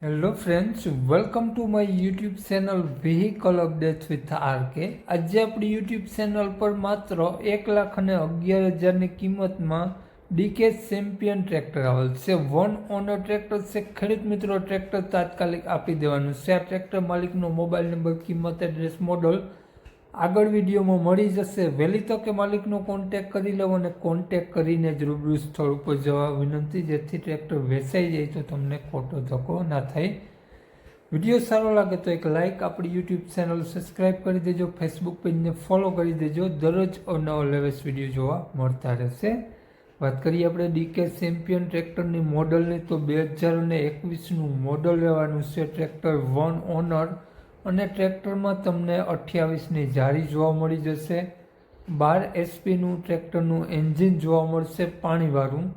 Hello friends, welcome to my YouTube channel vehicle updates with RK. આજે આપણી YouTube channel પર માત્ર 1,11,000ની કિંમતમાં ડીકે ચેમ્પિયન ટ્રેક્ટર આવેલ છે. વન ઓનર ટ્રેક્ટર છે. ખેડૂત મિત્રો, ટ્રેક્ટર તાત્કાલિક આપી દેવાનું છે. આ ટ્રેક્ટર માલિકનો મોબાઈલ નંબર, કિંમત, એડ્રેસ, મોડલ આગળ વિડીયોમાં મળી જશે. વહેલી તકે માલિકનો કોન્ટેક કરી લેવો અને કોન્ટેક કરીને જ રૂબરૂ સ્થળ ઉપર જવા વિનંતી, જેથી ટ્રેક્ટર વેચાઈ જાય તો તમને ખોટો ધક્કો ના થાય. વિડીયો સારો લાગે તો એક લાઇક, આપણી યુટ્યુબ ચેનલ સબસ્ક્રાઈબ કરી દેજો, ફેસબુક પેજને ફોલો કરી દેજો. દરરોજ અવનવા લેટેસ્ટ વિડીયો જોવા મળતા રહેશે. વાત કરીએ આપણે ડીકે ચેમ્પિયન ટ્રેક્ટરની મોડલની, તો 2021નું મોડલ રહેવાનું છે. ટ્રેક્ટર વન ઓનર અને ટ્રેક્ટરમાં તમને 28ની જારી જોવા મળી જશે. 12 એચપીનું ટ્રેક્ટરનું એન્જિન જોવા મળશે, પાણીવાળું.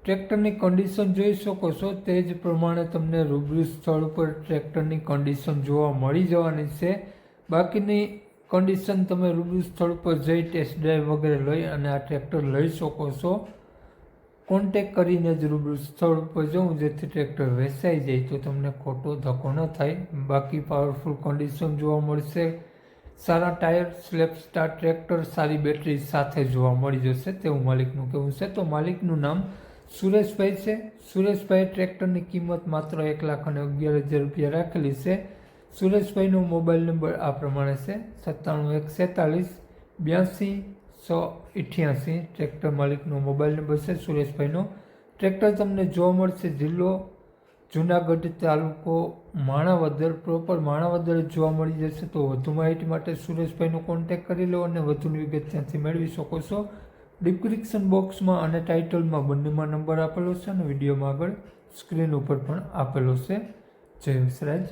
ટ્રેક્ટરની કન્ડિશન જોઈ શકો છો, તે જ પ્રમાણે તમને રૂબરૂ સ્થળ પર ટ્રેક્ટરની કન્ડિશન જોવા મળી જવાની છે. બાકીની કન્ડિશન તમે રૂબરૂ સ્થળ પર જઈ ટેસ્ટ ડ્રાઈવ વગેરે લઈ અને આ ટ્રેક્ટર લઈ શકો છો. કોન્ટેક કરીને જ રૂબરૂ સ્થળ પર જવું, જેથી ટ્રેક્ટર વેચાઈ જાય તો તમને ખોટો ધક્કો ન થાય. બાકી પાવરફુલ કન્ડિશન જોવા મળશે, સારા ટાયર, સ્લેપ સ્ટાર ટ્રેક્ટર, સારી બેટરી સાથે જોવા મળી જશે તેવું માલિકનું કહેવું છે. તો માલિકનું નામ સુરેશભાઈ છે. સુરેશભાઈ ટ્રેક્ટરની કિંમત માત્ર 1,11,000 રૂપિયા રાખેલી છે. સુરેશભાઈનો મોબાઈલ નંબર આ પ્રમાણે છે: 97 146 82 188. ટ્રેક્ટર માલિકનો મોબાઈલ નંબર છે સુરેશભાઈનો. ટ્રેક્ટર તમને જોવા મળશે જિલ્લો જુનાગઢ, તાલુકો માણાવદર, પ્રોપર માણાવદર જોવા મળી જશે. તો વધુ માહિતી માટે સુરેશભાઈનો કોન્ટેક કરી લો અને વધુની વિગત ત્યાંથી મેળવી શકો છો. ડિસ્ક્રિપ્શન બોક્સમાં અને ટાઇટલમાં બંનેમાં નંબર આપેલો છે અને વિડીયોમાં આગળ સ્ક્રીન ઉપર પણ આપેલો છે. જય વિસરાજ.